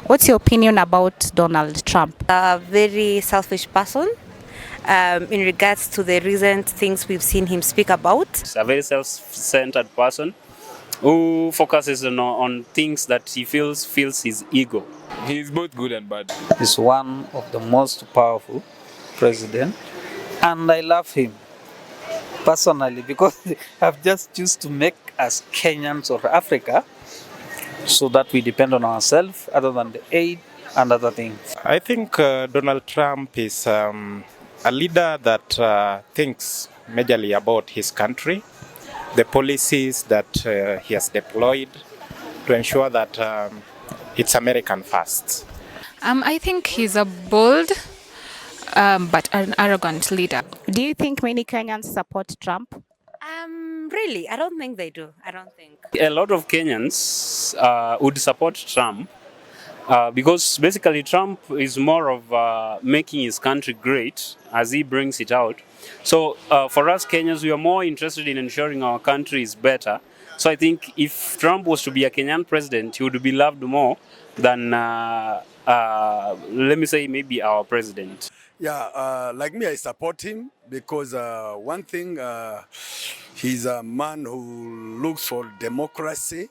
What's your opinion about Donald Trump? A very selfish person in regards to the recent things we've seen him speak about. He's a very self-centered person who focuses on things that he feels his ego. He's both good and bad. He's one of the most powerful president, and I love him personally because I've just choose to make us Kenyans or Africa so that we depend on ourselves other than the aid and other things. I think Donald Trump is a leader that thinks majorly about his country, the policies that he has deployed to ensure that it's American first. I think he's a bold but an arrogant leader. Do you think many Kenyans support Trump? Really, I don't think they do. I don't think. A lot of Kenyans would support Trump because basically Trump is more of making his country great as he brings it out. So for us Kenyans, we are more interested in ensuring our country is better. So I think if Trump was to be a Kenyan president, he would be loved more than, let me say, maybe our president. Yeah, like me, I support him because one thing, he's a man who looks for democracy,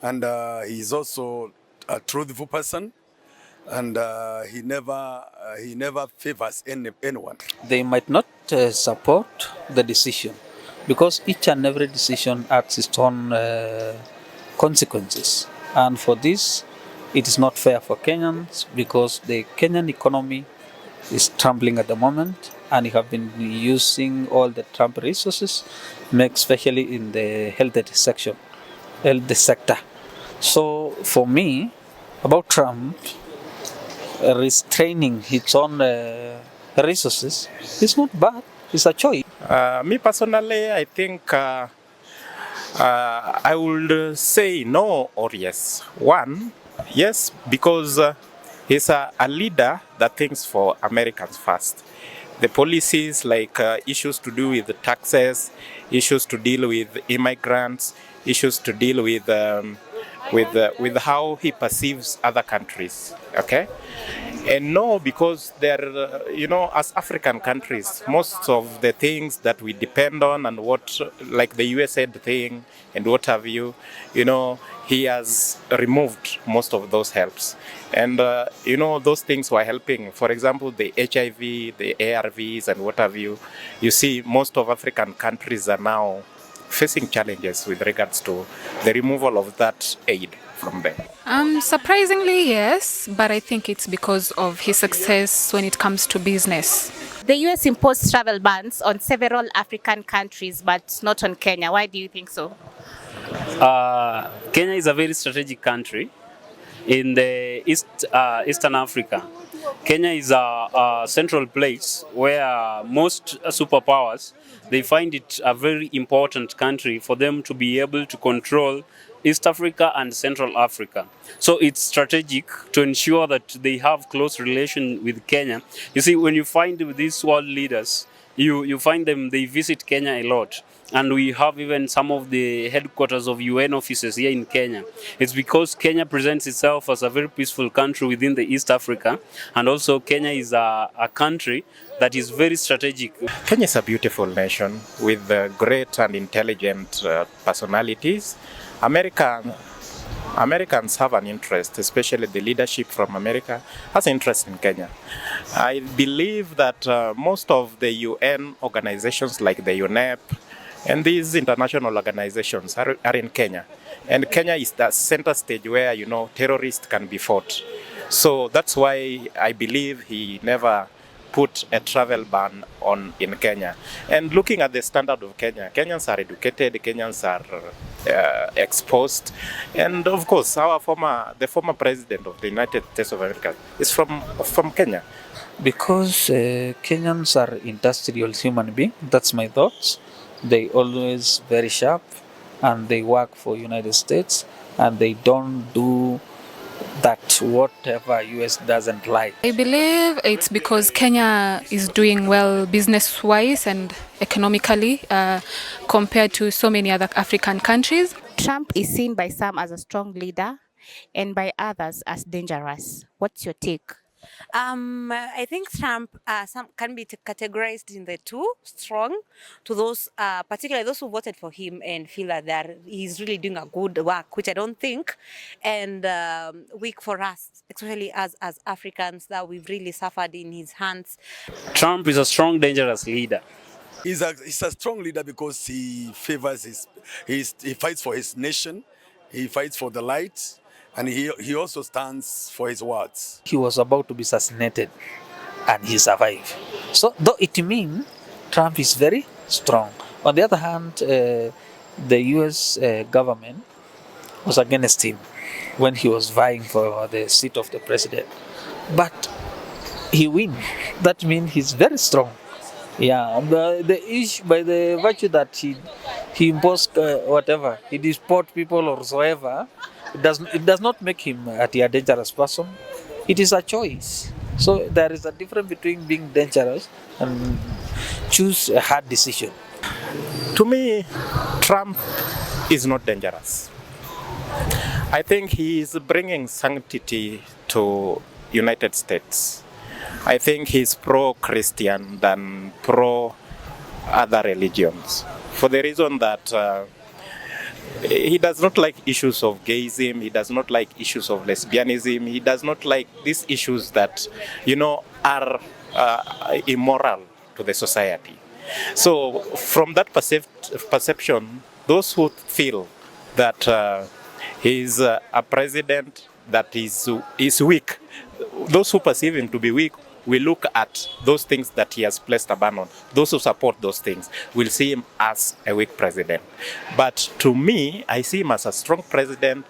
and he's also a truthful person, and he never favors anyone. They might not support the decision because each and every decision has its own consequences, and for this, it is not fair for Kenyans because the Kenyan economy is trembling at the moment, and you have been using all the Trump resources, especially in the health sector. So for me, about Trump restraining his own resources is not bad. It's a choice. Me personally, I think I would say no or yes. One, yes, because he's a leader that thinks for Americans first. The policies like issues to do with the taxes, issues to deal with immigrants, issues to deal with how he perceives other countries. Okay, and no, because they're as African countries, most of the things that we depend on and what like the USAID thing and what have you, he has removed most of those helps. And, those things were helping. For example, the HIV, the ARVs and what have you. You see, most of African countries are now facing challenges with regards to the removal of that aid from them. Surprisingly, yes, but I think it's because of his success when it comes to business. The US imposed travel bans on several African countries, but not on Kenya. Why do you think so? Kenya is a very strategic country in the Eastern Africa. Kenya is a central place where most superpowers, they find it a very important country for them to be able to control East Africa and Central Africa. So it's strategic to ensure that they have close relation with Kenya. You see, when you find these world leaders, you find them, they visit Kenya a lot. And we have even some of the headquarters of UN offices here in Kenya. It's because Kenya presents itself as a very peaceful country within the East Africa. And also Kenya is a country that is very strategic. Kenya is a beautiful nation with great and intelligent personalities. Americans have an interest, especially the leadership from America has an interest in Kenya. I believe that most of the UN organizations like the UNEP and these international organizations are in Kenya. And Kenya is the center stage where, terrorists can be fought. So that's why I believe he never put a travel ban in Kenya. And looking at the standard of Kenya, Kenyans are educated, Kenyans are exposed. And of course, the former president of the United States of America is from Kenya. Because Kenyans are industrial human beings, that's my thoughts. They always very sharp, and they work for United States, and they don't do that whatever US doesn't like. I believe it's because Kenya is doing well business-wise and economically compared to so many other African countries. Trump is seen by some as a strong leader. and by others as dangerous. What's your take? I think Trump some can be categorized in the two: strong to those, particularly those who voted for him and feel that he's really doing a good work, which I don't think, and weak for us, especially as Africans, that we've really suffered in his hands. Trump is a strong, dangerous leader. He's a strong leader because he favors he fights for his nation, he fights for the light, and he also stands for his words. He was about to be assassinated and he survived. So, though it means Trump is very strong. On the other hand, the US government was against him when he was vying for the seat of the president. But he win. That means he's very strong. Yeah, the issue by the virtue that he imposed whatever he deport people or whatsoever, it does not make him a dangerous person. It is a choice. So there is a difference between being dangerous and choose a hard decision. To me, Trump is not dangerous. I think he is bringing sanctity to United States. I think he's pro-Christian than pro-other religions, for the reason that he does not like issues of gayism, he does not like issues of lesbianism, he does not like these issues that, are immoral to the society. So from that perception, those who feel that he's a president that is weak, those who perceive him to be weak will look at those things that he has placed a ban on. Those who support those things will see him as a weak president. But to me, I see him as a strong president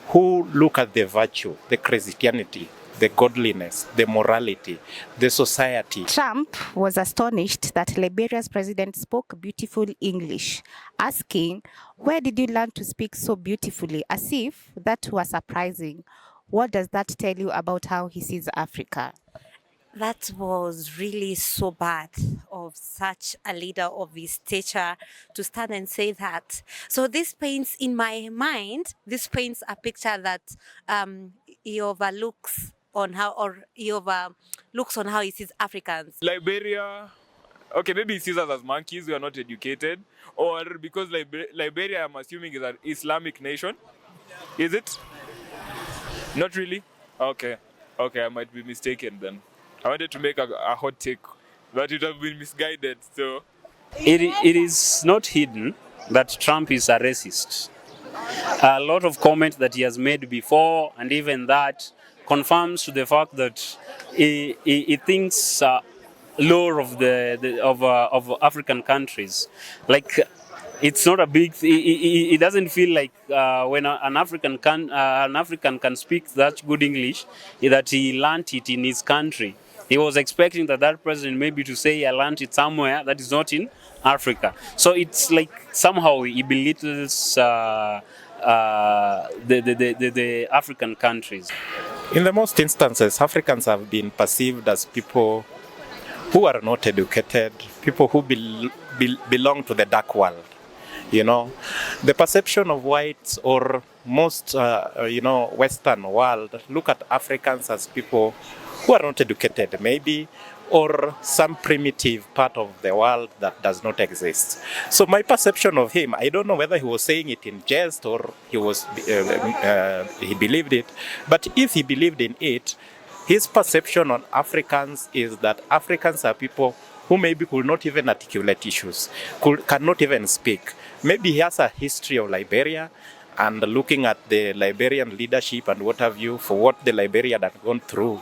who look at the virtue, the Christianity, the godliness, the morality, the society. Trump was astonished that Liberia's president spoke beautiful English, asking, "Where did you learn to speak so beautifully?" As if that was surprising. What does that tell you about how he sees Africa? That was really so bad of such a leader of his stature to stand and say that. So this paints in my mind, this paints a picture that he overlooks on how, or he overlooks on how he sees Africans. Liberia, okay, maybe he sees us as monkeys, we are not educated. Or because Liberia, I'm assuming, is an Islamic nation. Is it? Not really? Okay, I might be mistaken then. I wanted to make a hot take, but it has been misguided, so... It is not hidden that Trump is a racist. A lot of comments that he has made before, and even that, confirms to the fact that he thinks lower of African countries. Like, it's not a big. It doesn't feel like when an African can speak that good English, that he learnt it in his country. He was expecting that president maybe to say, "I learnt it somewhere that is not in Africa." So it's like somehow he belittles the African countries. In the most instances, Africans have been perceived as people who are not educated, people who belong to the dark world. The perception of whites or most, Western world look at Africans as people who are not educated, maybe, or some primitive part of the world that does not exist. So my perception of him, I don't know whether he was saying it in jest or he believed it, but if he believed in it, his perception on Africans is that Africans are people who maybe could not even articulate issues, cannot even speak. Maybe he has a history of Liberia, and looking at the Liberian leadership and what have you, for what the Liberian had gone through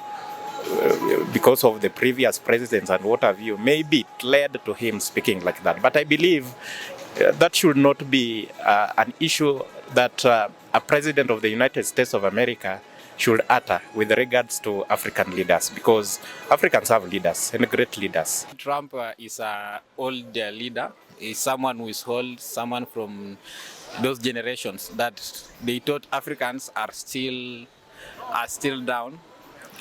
because of the previous presidents and what have you, maybe it led to him speaking like that. But I believe that should not be an issue that a president of the United States of America should utter with regards to African leaders, because Africans have leaders and great leaders. Trump is an old leader. Is someone who is old, someone from those generations that they thought Africans are still down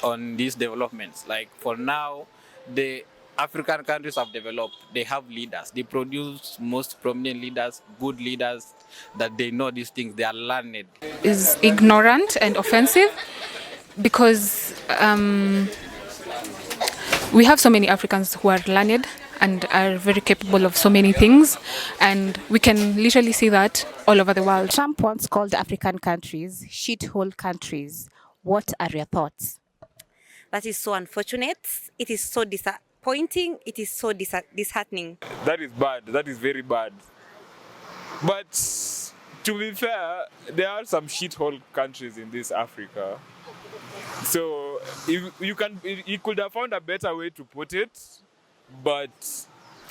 on these developments. Like for now, the African countries have developed, they have leaders. They produce most prominent leaders, good leaders, that they know these things. They are learned. Is ignorant and offensive because we have so many Africans who are learned and are very capable of so many things, and we can literally see that all over the world. Trump once called African countries shithole countries. What are your thoughts? That is so unfortunate. It is so disappointing. It is so disheartening. That is bad. That is very bad. But to be fair, there are some shithole countries in this Africa. So you could have found a better way to put it, but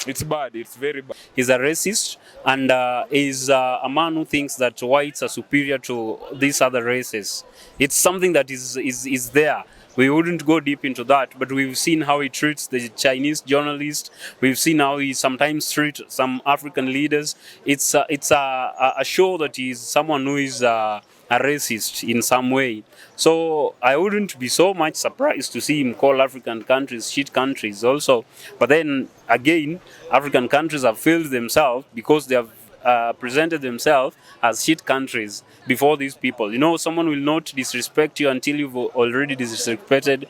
it's bad. It's very bad. He's a racist, and is a man who thinks that whites are superior to these other races. It's something that is there. We wouldn't go deep into that, but we've seen how he treats the Chinese journalists. We've seen how he sometimes treats some African leaders. It's a show that he's someone who is a racist in some way. So I wouldn't be so much surprised to see him call African countries shit countries also. But then again, African countries have failed themselves because they have presented themselves as shit countries before these people. You know, someone will not disrespect you until you've already disrespected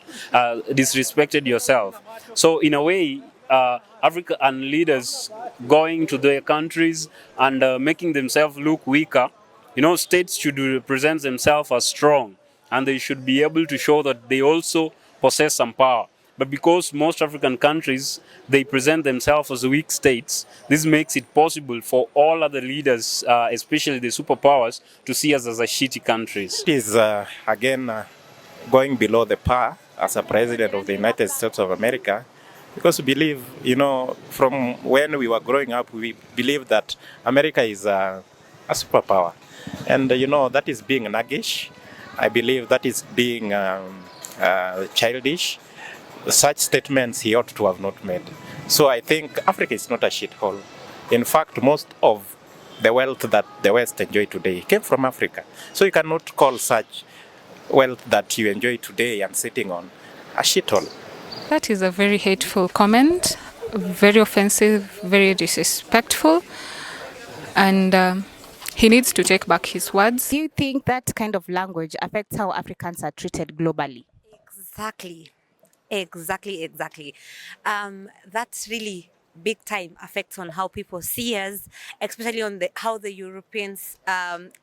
yourself. So in a way, African leaders going to their countries and making themselves look weaker. You know, states should present themselves as strong, and they should be able to show that they also possess some power. But because most African countries, they present themselves as weak states, this makes it possible for all other leaders, especially the superpowers, to see us as a shitty countries. It is, again, going below the par as a president of the United States of America, because we believe, you know, from when we were growing up, we believed that America is a superpower. And, you know, that is being naggish. I believe that is being childish. Such statements he ought to have not made. So I think Africa is not a shithole. In fact, most of the wealth that the West enjoy today came from Africa. So you cannot call such wealth that you enjoy today and sitting on a shithole. That is a very hateful comment, very offensive, very disrespectful, and he needs to take back his words. Do you think that kind of language affects how Africans are treated globally? Exactly. That's really big time affects on how people see us, especially on how the Europeans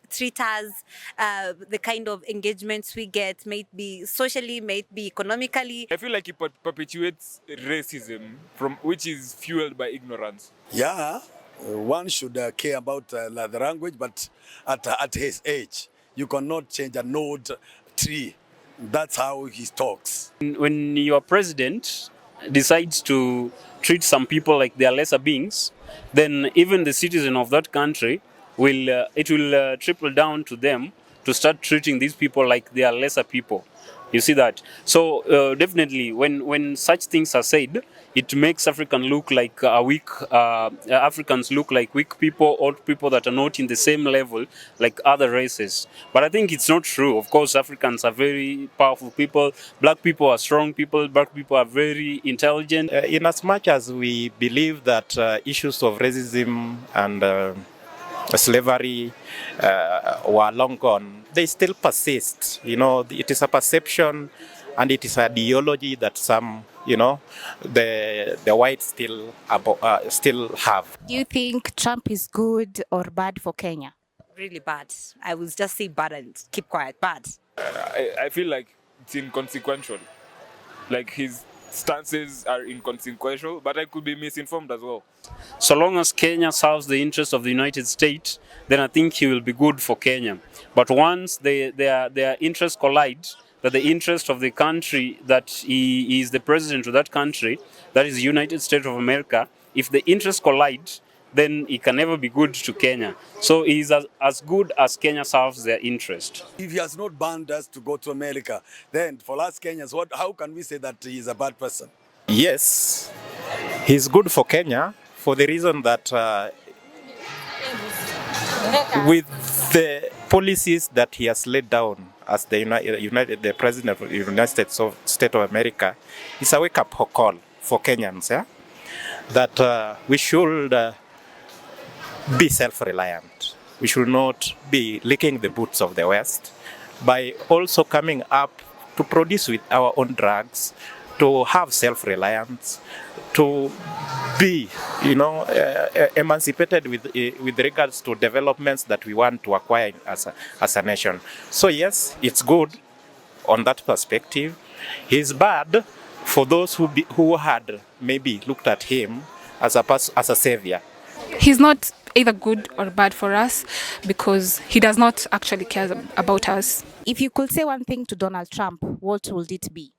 treat us, the kind of engagements we get, may it be socially, may it be economically. I feel like it perpetuates racism, which is fueled by ignorance. Yeah, one should care about the language, but at his age, you cannot change an old tree. That's how he talks. When your president decides to treat some people like they are lesser beings, then even the citizen of that country will trickle down to them to start treating these people like they are lesser people. You see that? So definitely, when such things are said, it makes Africans look like weak people, or people that are not in the same level like other races. But I think it's not true. Of course, Africans are very powerful people. Black people are strong people. Black people are very intelligent. In as much as we believe that issues of racism and slavery were long gone, they still persist. You know, it is a perception and it is an ideology that some, you know, the whites still have. Do you think Trump is good or bad for Kenya? Really bad. I will just say bad and keep quiet. Bad. I feel like it's inconsequential. Like his stances are inconsequential, but I could be misinformed as well. So long as Kenya serves the interests of the United States, then I think he will be good for Kenya. But once their interests collide, that the interest of the country that he is the president of that country, that is the United States of America, if the interests collide, then he can never be good to Kenya. So he is as good as Kenya serves their interest. If he has not banned us to go to America, then for us Kenyans, how can we say that he is a bad person? Yes, he's good for Kenya for the reason that with the policies that he has laid down as the president of the United States of America, it's a wake-up call. for Kenyans, yeah? That we should be self-reliant. We should not be licking the boots of the West by also coming up to produce with our own drugs, to have self-reliance, to be, emancipated with regards to developments that we want to acquire as a nation. So yes, it's good on that perspective. He's bad for those who had maybe looked at him as a savior. He's not either good or bad for us because he does not actually care about us. If you could say one thing to Donald Trump, what would it be?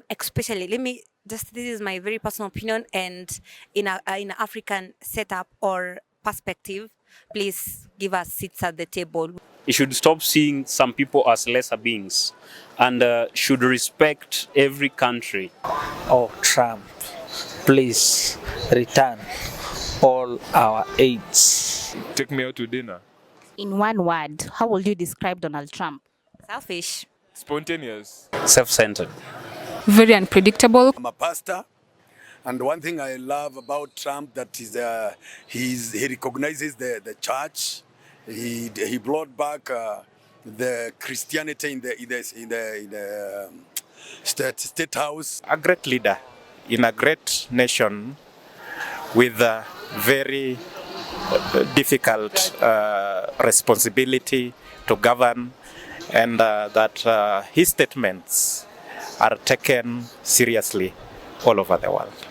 Especially, this is my very personal opinion, and in an African setup or perspective, please give us seats at the table. He should stop seeing some people as lesser beings and should respect every country. Oh, Trump, please return all our aids. Take me out to dinner. In one word, how would you describe Donald Trump? Selfish. Spontaneous. Self-centered. Very unpredictable. I'm a pastor, and one thing I love about Trump that is he recognizes the church. He brought back the Christianity in the state house. A great leader in a great nation with a very difficult responsibility to govern, and that his statements are taken seriously all over the world.